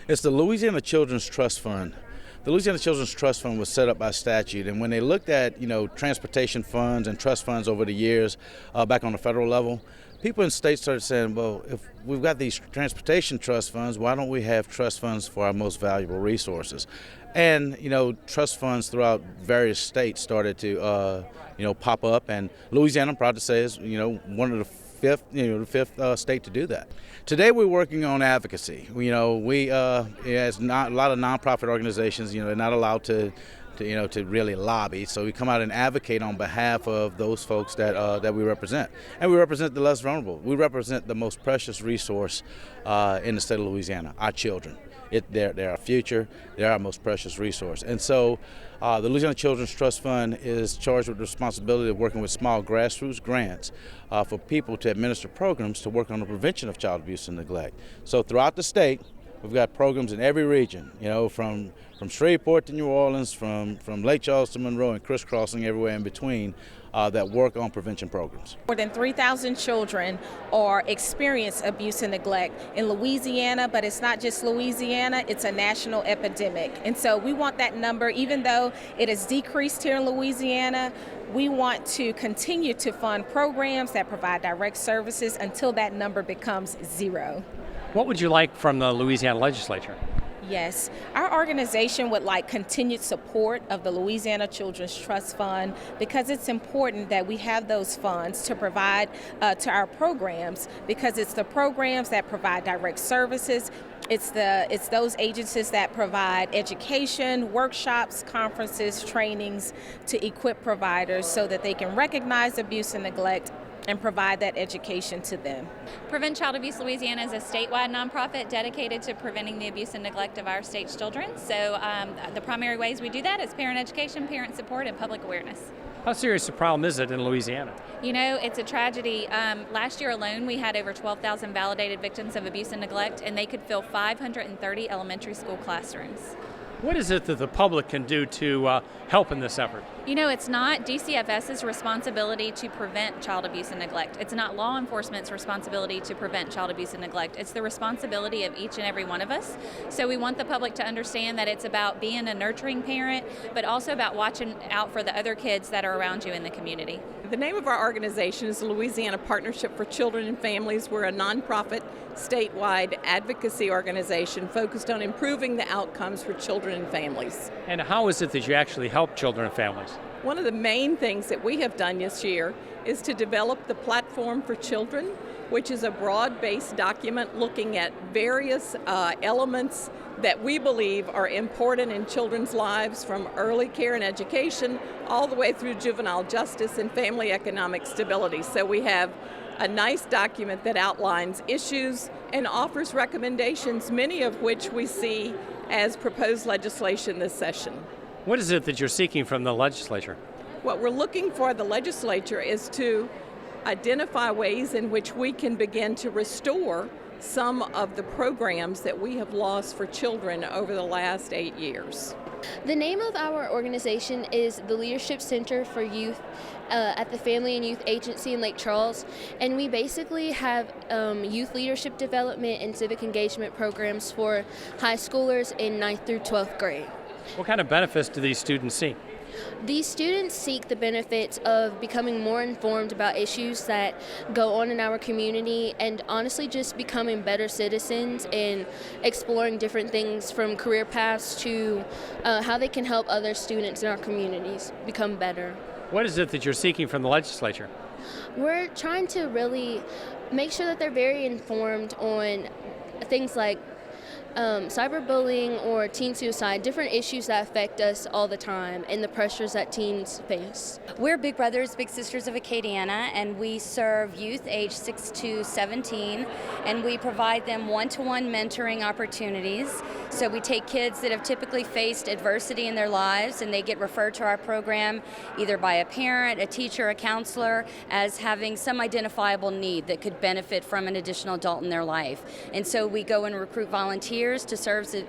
It's the Louisiana Children's Trust Fund. The Louisiana Children's Trust Fund was set up by statute, and when they looked at, transportation funds and trust funds over the years back on the federal level, people in states started saying, well, if we've got these transportation trust funds, why don't we have trust funds for our most valuable resources? And, trust funds throughout various states started to, pop up, and Louisiana, I'm proud to say, is, one of the fifth state to do that. Today we're working on advocacy. As not a lot of nonprofit organizations, they're not allowed to really lobby. So we come out and advocate on behalf of those folks that we represent. And we represent the less vulnerable. We represent the most precious resource in the state of Louisiana, our children. They're our future. They're our most precious resource. And so the Louisiana Children's Trust Fund is charged with the responsibility of working with small grassroots grants for people to administer programs to work on the prevention of child abuse and neglect. So throughout the state, we've got programs in every region, from Shreveport to New Orleans, from Lake Charles to Monroe, and crisscrossing everywhere in between that work on prevention programs. More than 3,000 children experience abuse and neglect in Louisiana, but it's not just Louisiana, it's a national epidemic. And so we want that number, even though it has decreased here in Louisiana, we want to continue to fund programs that provide direct services until that number becomes zero. What would you like from the Louisiana legislature? Yes, our organization would like continued support of the Louisiana Children's Trust Fund because it's important that we have those funds to provide to our programs, because it's the programs that provide direct services. It's those agencies that provide education, workshops, conferences, trainings to equip providers so that they can recognize abuse and neglect and provide that education to them. Prevent Child Abuse Louisiana is a statewide nonprofit dedicated to preventing the abuse and neglect of our state's children. So the primary ways we do that is parent education, parent support, and public awareness. How serious a problem is it in Louisiana? It's a tragedy. Last year alone, we had over 12,000 validated victims of abuse and neglect, and they could fill 530 elementary school classrooms. What is it that the public can do to help in this effort? It's not DCFS's responsibility to prevent child abuse and neglect. It's not law enforcement's responsibility to prevent child abuse and neglect. It's the responsibility of each and every one of us. So we want the public to understand that it's about being a nurturing parent, but also about watching out for the other kids that are around you in the community. The name of our organization is the Louisiana Partnership for Children and Families. We're a nonprofit, statewide advocacy organization focused on improving the outcomes for children and families. And how is it that you actually help children and families? One of the main things that we have done this year is to develop the Platform for Children, which is a broad-based document looking at various elements that we believe are important in children's lives, from early care and education all the way through juvenile justice and family economic stability. So we have a nice document that outlines issues and offers recommendations, many of which we see as proposed legislation this session. What is it that you're seeking from the legislature? What we're looking for the legislature is to identify ways in which we can begin to restore some of the programs that we have lost for children over the last 8 years. The name of our organization is the Leadership Center for Youth at the Family and Youth Agency in Lake Charles, and we basically have youth leadership development and civic engagement programs for high schoolers in 9th through 12th grade. What kind of benefits do these students seek? These students seek the benefits of becoming more informed about issues that go on in our community, and honestly just becoming better citizens and exploring different things from career paths to how they can help other students in our communities become better. What is it that you're seeking from the legislature? We're trying to really make sure that they're very informed on things like cyberbullying or teen suicide, different issues that affect us all the time and the pressures that teens face. We're Big Brothers, Big Sisters of Acadiana, and we serve youth age 6 to 17, and we provide them one-to-one mentoring opportunities. So we take kids that have typically faced adversity in their lives, and they get referred to our program either by a parent, a teacher, a counselor, as having some identifiable need that could benefit from an additional adult in their life. And so we go and recruit volunteers volunteers to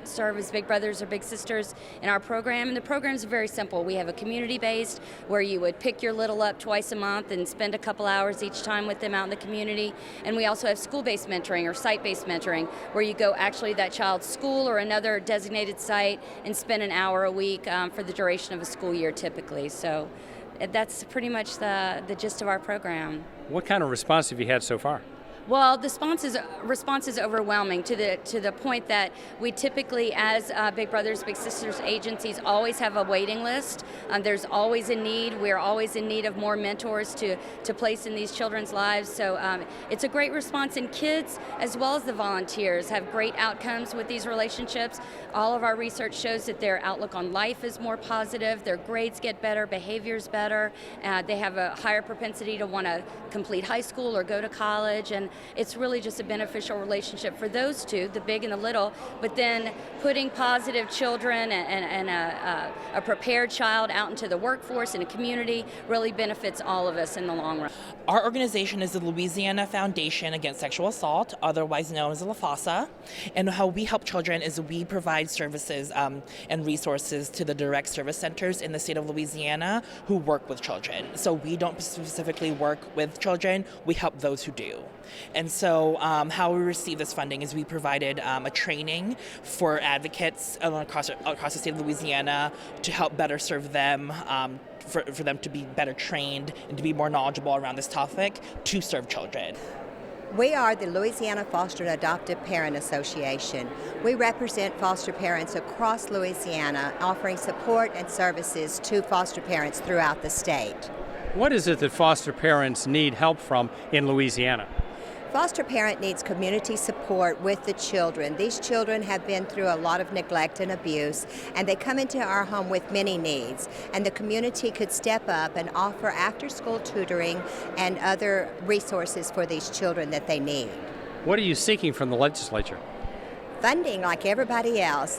serve as big brothers or big sisters in our program. And the programs are very simple. We have a community-based where you would pick your little up twice a month and spend a couple hours each time with them out in the community. And we also have school-based mentoring or site-based mentoring where you go actually that child's school or another designated site and spend an hour a week for the duration of a school year typically. So that's pretty much the gist of our program. What kind of response have you had so far? Well, the response is overwhelming to the point that we typically, as Big Brothers Big Sisters agencies, always have a waiting list. There's always a need. We're always in need of more mentors to place in these children's lives. So it's a great response, and kids as well as the volunteers have great outcomes with these relationships. All of our research shows that their outlook on life is more positive. Their grades get better, behavior's better. They have a higher propensity to want to complete high school or go to college, and it's really just a beneficial relationship for those two, the big and the little, but then putting positive children and a prepared child out into the workforce and a community really benefits all of us in the long run. Our organization is the Louisiana Foundation Against Sexual Assault, otherwise known as LaFASA, and how we help children is we provide services and resources to the direct service centers in the state of Louisiana who work with children. So we don't specifically work with children, we help those who do. And so how we receive this funding is we provided a training for advocates across the state of Louisiana to help better serve them, for them to be better trained and to be more knowledgeable around this topic to serve children. We are the Louisiana Foster and Adoptive Parent Association. We represent foster parents across Louisiana, offering support and services to foster parents throughout the state. What is it that foster parents need help from in Louisiana? Foster parent needs community support with the children. These children have been through a lot of neglect and abuse, and they come into our home with many needs. And the community could step up and offer after-school tutoring and other resources for these children that they need. What are you seeking from the legislature? Funding, like everybody else.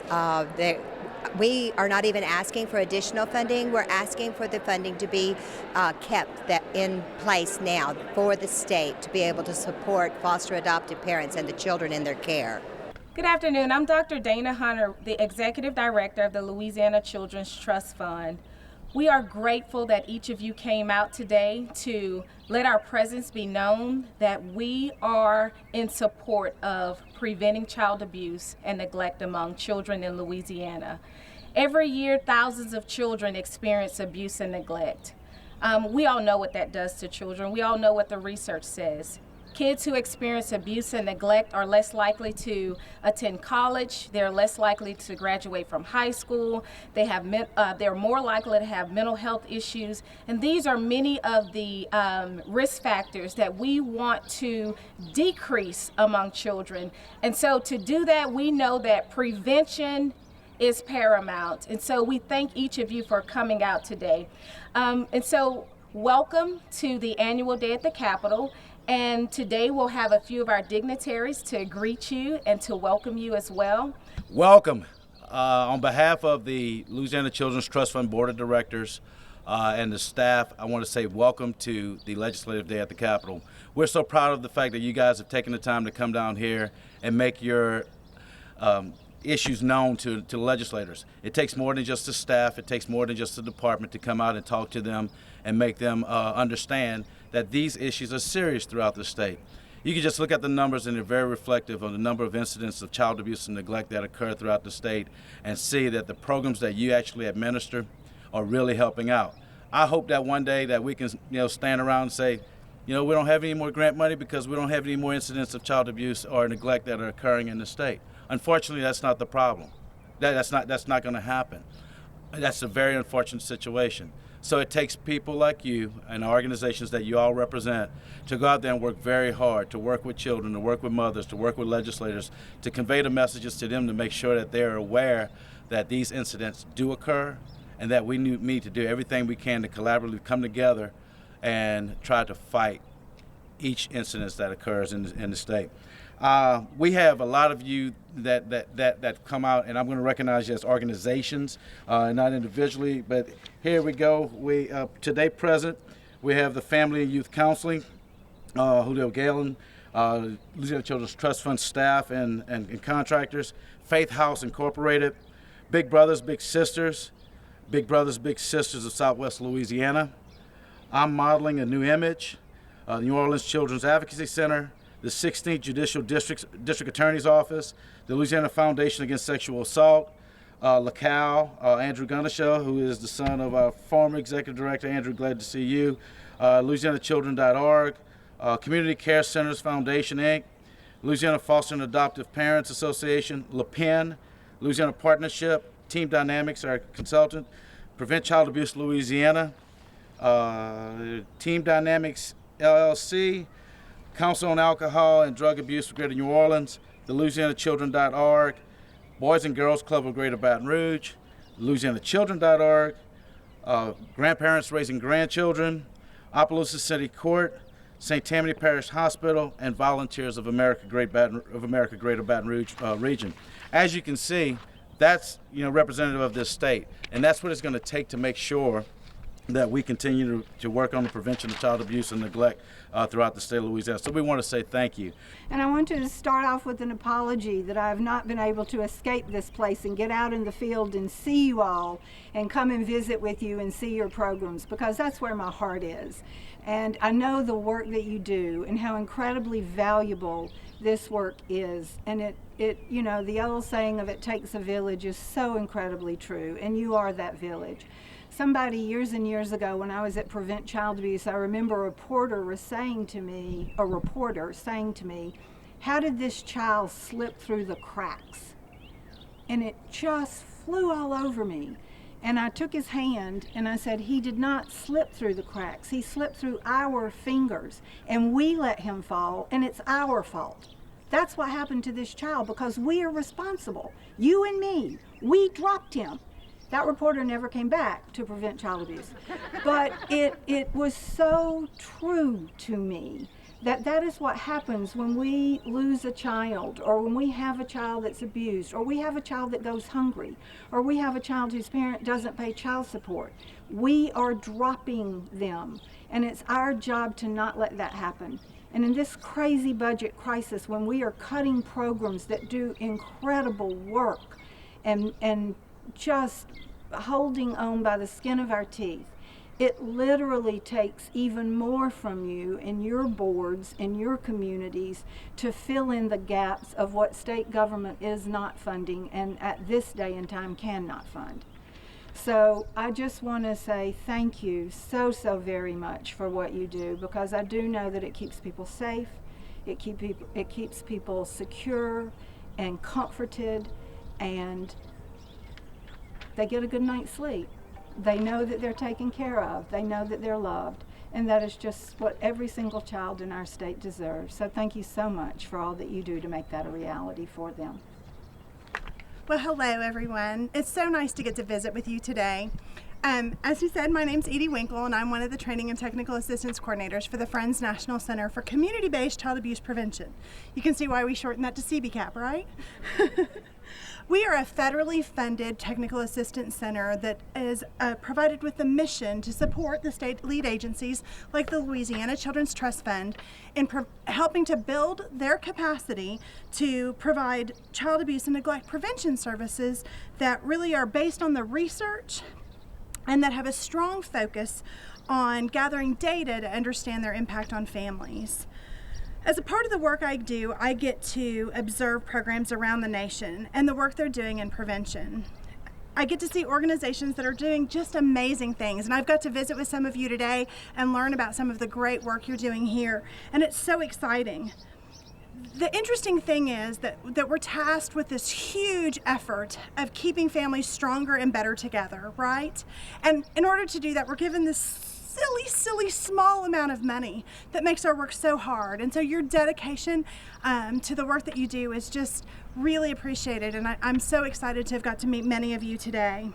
We are not even asking for additional funding. We're asking for the funding to be kept in place now for the state to be able to support foster adoptive parents and the children in their care. Good afternoon. I'm Dr. Dana Hunter, the Executive Director of the Louisiana Children's Trust Fund. We are grateful that each of you came out today to let our presence be known that we are in support of preventing child abuse and neglect among children in Louisiana. Every year, thousands of children experience abuse and neglect. We all know what that does to children. We all know what the research says. Kids who experience abuse and neglect are less likely to attend college. They're less likely to graduate from high school. They're more likely to have mental health issues. And these are many of the risk factors that we want to decrease among children. And so to do that, we know that prevention is paramount. And so we thank each of you for coming out today. And so welcome to the annual day at the Capitol. And today we'll have a few of our dignitaries to greet you and to welcome you as well. Welcome. On behalf of the Louisiana Children's Trust Fund Board of Directors and the staff, I want to say welcome to the Legislative Day at the Capitol. We're so proud of the fact that you guys have taken the time to come down here and make your issues known to legislators. It takes more than just the staff, it takes more than just the department to come out and talk to them and make them understand that these issues are serious throughout the state. You can just look at the numbers, and they're very reflective of the number of incidents of child abuse and neglect that occur throughout the state, and see that the programs that you actually administer are really helping out. I hope that one day that we can stand around and say, we don't have any more grant money because we don't have any more incidents of child abuse or neglect that are occurring in the state. Unfortunately, that's not the problem. That's not going to happen. That's a very unfortunate situation. So it takes people like you and organizations that you all represent to go out there and work very hard, to work with children, to work with mothers, to work with legislators, to convey the messages to them to make sure that they're aware that these incidents do occur and that we need to do everything we can to collaboratively come together and try to fight each incident that occurs in the state. We have a lot of you that come out, and I'm going to recognize you as organizations, not individually, but here we go. We today present, we have the Family and Youth Counseling, Julio Galen, Louisiana Children's Trust Fund staff and contractors, Faith House Incorporated, Big Brothers Big Sisters of Southwest Louisiana. I'm Modeling a New Image, New Orleans Children's Advocacy Center, the 16th Judicial District Attorney's Office, the Louisiana Foundation Against Sexual Assault, LaCal, Andrew Gunishaw, who is the son of our former Executive Director. Andrew, glad to see you. LouisianaChildren.org, Community Care Centers Foundation, Inc., Louisiana Foster and Adoptive Parents Association, LaPenn, Louisiana Partnership, Team Dynamics, our consultant, Prevent Child Abuse Louisiana, Team Dynamics LLC, Council on Alcohol and Drug Abuse for Greater New Orleans, the LouisianaChildren.org, Boys and Girls Club of Greater Baton Rouge, LouisianaChildren.org, Grandparents Raising Grandchildren, Opelousas City Court, St. Tammany Parish Hospital, and Volunteers of America Greater Baton Rouge region. As you can see, that's representative of this state, and that's what it's going to take to make sure that we continue to work on the prevention of child abuse and neglect throughout the state of Louisiana. So we want to say thank you. And I want to start off with an apology that I have not been able to escape this place and get out in the field and see you all and come and visit with you and see your programs, because that's where my heart is. And I know the work that you do and how incredibly valuable this work is. And it the old saying of it takes a village is so incredibly true, and you are that village. Somebody years and years ago, when I was at Prevent Child Abuse, I remember a reporter saying to me, how did this child slip through the cracks? And it just flew all over me. And I took his hand and I said, he did not slip through the cracks. He slipped through our fingers, and we let him fall, and it's our fault. That's what happened to this child, because we are responsible. You and me, we dropped him. That reporter never came back to Prevent Child Abuse. But it was so true to me that is what happens when we lose a child, or when we have a child that's abused, or we have a child that goes hungry, or we have a child whose parent doesn't pay child support. We are dropping them, and it's our job to not let that happen. And in this crazy budget crisis, when we are cutting programs that do incredible work and just holding on by the skin of our teeth, it literally takes even more from you and your boards and your communities to fill in the gaps of what state government is not funding and at this day and time cannot fund. So I just want to say thank you so very much for what you do, because I do know that it keeps people safe, it keeps people secure and comforted, and they get a good night's sleep. They know that they're taken care of. They know that they're loved. And that is just what every single child in our state deserves. So thank you so much for all that you do to make that a reality for them. Well, hello, everyone. It's so nice to get to visit with you today. As you said, my name's Edie Winkle, and I'm one of the Training and Technical Assistance Coordinators for the Friends National Center for Community-Based Child Abuse Prevention. You can see why we shortened that to CBCAP, right? We are a federally funded technical assistance center that is provided with the mission to support the state lead agencies like the Louisiana Children's Trust Fund in helping to build their capacity to provide child abuse and neglect prevention services that really are based on the research and that have a strong focus on gathering data to understand their impact on families. As a part of the work I do, I get to observe programs around the nation and the work they're doing in prevention. I get to see organizations that are doing just amazing things, and I've got to visit with some of you today and learn about some of the great work you're doing here, and it's so exciting. The interesting thing is that we're tasked with this huge effort of keeping families stronger and better together, right? And in order to do that, we're given this silly small amount of money that makes our work so hard. And so your dedication to the work that you do is just really appreciated, and I'm so excited to have got to meet many of you today.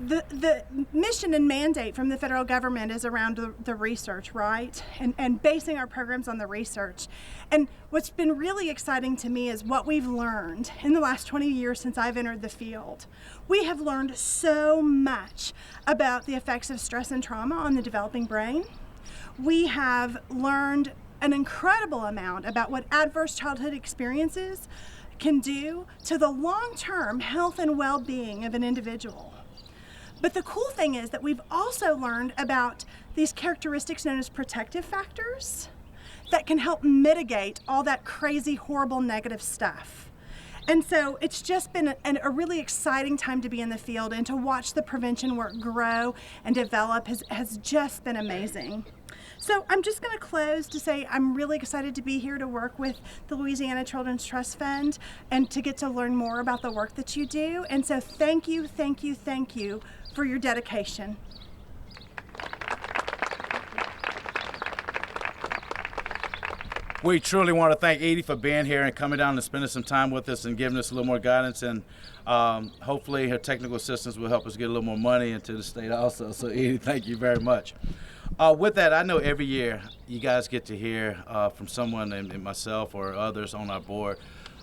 The mission and mandate from the federal government is around the research, right? And basing our programs on the research. And what's been really exciting to me is what we've learned in the last 20 years since I've entered the field. We have learned so much about the effects of stress and trauma on the developing brain. we have learned an incredible amount about what adverse childhood experiences can do to the long-term health and well-being of an individual. But the cool thing is that we've also learned about these characteristics known as protective factors that can help mitigate all that crazy, horrible, negative stuff. And so it's just been a really exciting time to be in the field, and to watch the prevention work grow and develop has just been amazing. So I'm just going to close to say I'm really excited to be here to work with the Louisiana Children's Trust Fund and to get to learn more about the work that you do. And so thank you for your dedication. We truly want to thank Edie for being here and coming down and spending some time with us and giving us a little more guidance. And hopefully her technical assistance will help us get a little more money into the state also. So Edie, thank you very much. With that, I know every year you guys get to hear from someone, and myself or others on our board,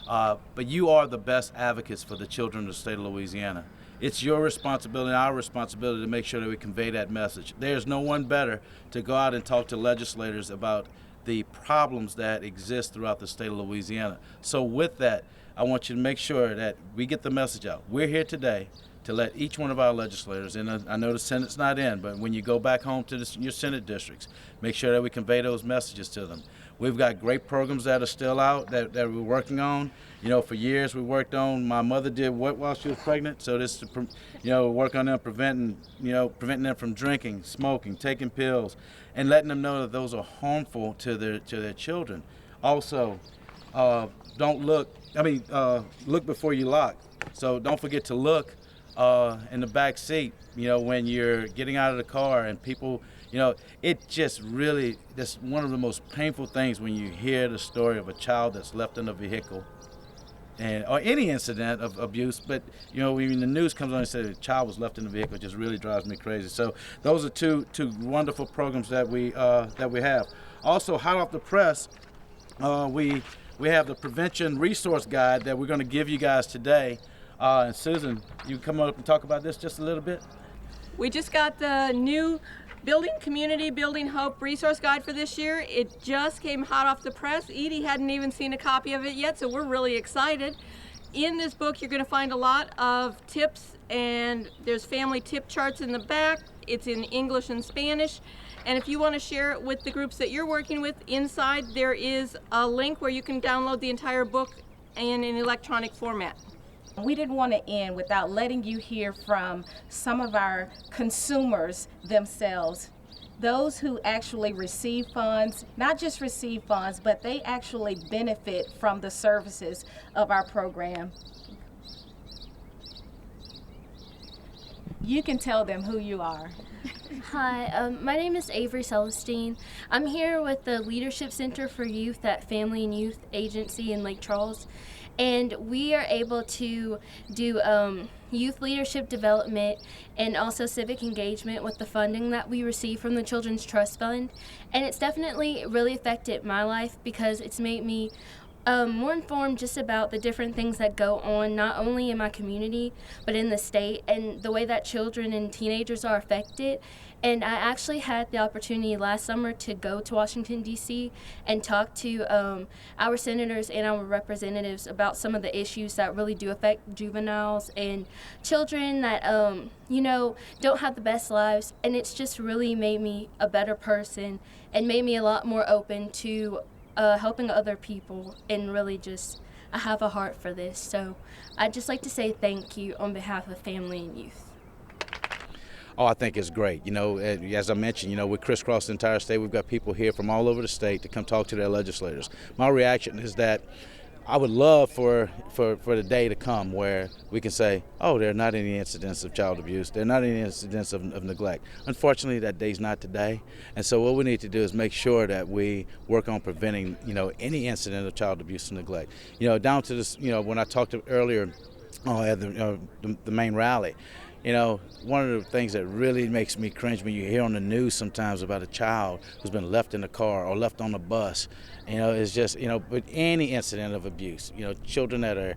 but you are the best advocates for the children of the state of Louisiana. It's your responsibility and our responsibility to make sure that we convey that message. There's no one better to go out and talk to legislators about the problems that exist throughout the state of Louisiana. So with that, I want you to make sure that we get the message out. We're here today to let each one of our legislators, and I know the Senate's not in, but when you go back home to your Senate districts, make sure that we convey those messages to them. We've got great programs that are still out that we're working on. You know, for years we worked on, my mother did what while she was pregnant, so this is, work on them preventing them from drinking, smoking, taking pills, and letting them know that those are harmful to their children. Also, look before you lock. So don't forget to look in the back seat, when you're getting out of the car, and people, it just really, that's one of the most painful things when you hear the story of a child that's left in a vehicle or any incident of abuse. But, when the news comes on and says a child was left in the vehicle, it just really drives me crazy. So those are two wonderful programs that we have. Also, hot off the press, we have the prevention resource guide that we're going to give you guys today. And Susan, you come up and talk about this just a little bit? We just got the new Community Building Hope resource guide for this year. It just came hot off the press. Edie hadn't even seen a copy of it yet, so we're really excited. In this book, you're going to find a lot of tips, and there's family tip charts in the back. It's in English and Spanish. And if you want to share it with the groups that you're working with, inside there is a link where you can download the entire book in an electronic format. We didn't want to end without letting you hear from some of our consumers themselves, those who actually receive funds, not just receive funds, but they actually benefit from the services of our program. You can tell them who you are. Hi, my name is Avery Celestine. I'm here with the Leadership Center for Youth at Family and Youth Agency in Lake Charles. And we are able to do youth leadership development and also civic engagement with the funding that we receive from the Children's Trust Fund. And it's definitely really affected my life because it's made me more informed just about the different things that go on, not only in my community, but in the state, and the way that children and teenagers are affected. And I actually had the opportunity last summer to go to Washington, D.C. and talk to our senators and our representatives about some of the issues that really do affect juveniles and children that, don't have the best lives. And it's just really made me a better person and made me a lot more open to helping other people, and really just, I have a heart for this. So I'd just like to say thank you on behalf of family and youth. Oh, I think it's great. As I mentioned, we crisscross the entire state. We've got people here from all over the state to come talk to their legislators. My reaction is that I would love for the day to come where we can say, oh, there are not any incidents of child abuse. There are not any incidents of neglect. Unfortunately, that day's not today. And so what we need to do is make sure that we work on preventing, any incident of child abuse and neglect. Down to this, when I talked earlier at the main rally, one of the things that really makes me cringe when you hear on the news sometimes about a child who's been left in the car or left on the bus, is just, but any incident of abuse, children that are,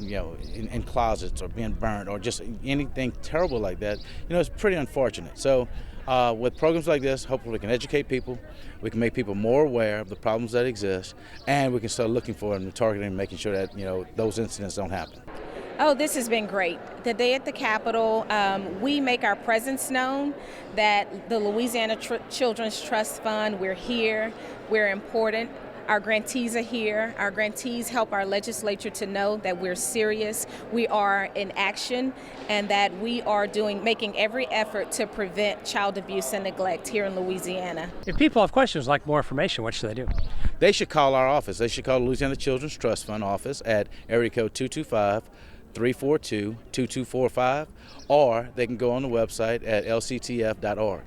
in closets or being burnt or just anything terrible like that, it's pretty unfortunate. So With programs like this, hopefully we can educate people, we can make people more aware of the problems that exist, and we can start looking for and targeting and making sure that those incidents don't happen. Oh, this has been great. Today at the Capitol, we make our presence known that the Louisiana Children's Trust Fund, we're here, we're important. Our grantees are here. Our grantees help our legislature to know that we're serious, we are in action, and that we are making every effort to prevent child abuse and neglect here in Louisiana. If people have questions, like more information, what should they do? They should call our office. They should call the Louisiana Children's Trust Fund office at area code 225-342-2245, or they can go on the website at lctf.org.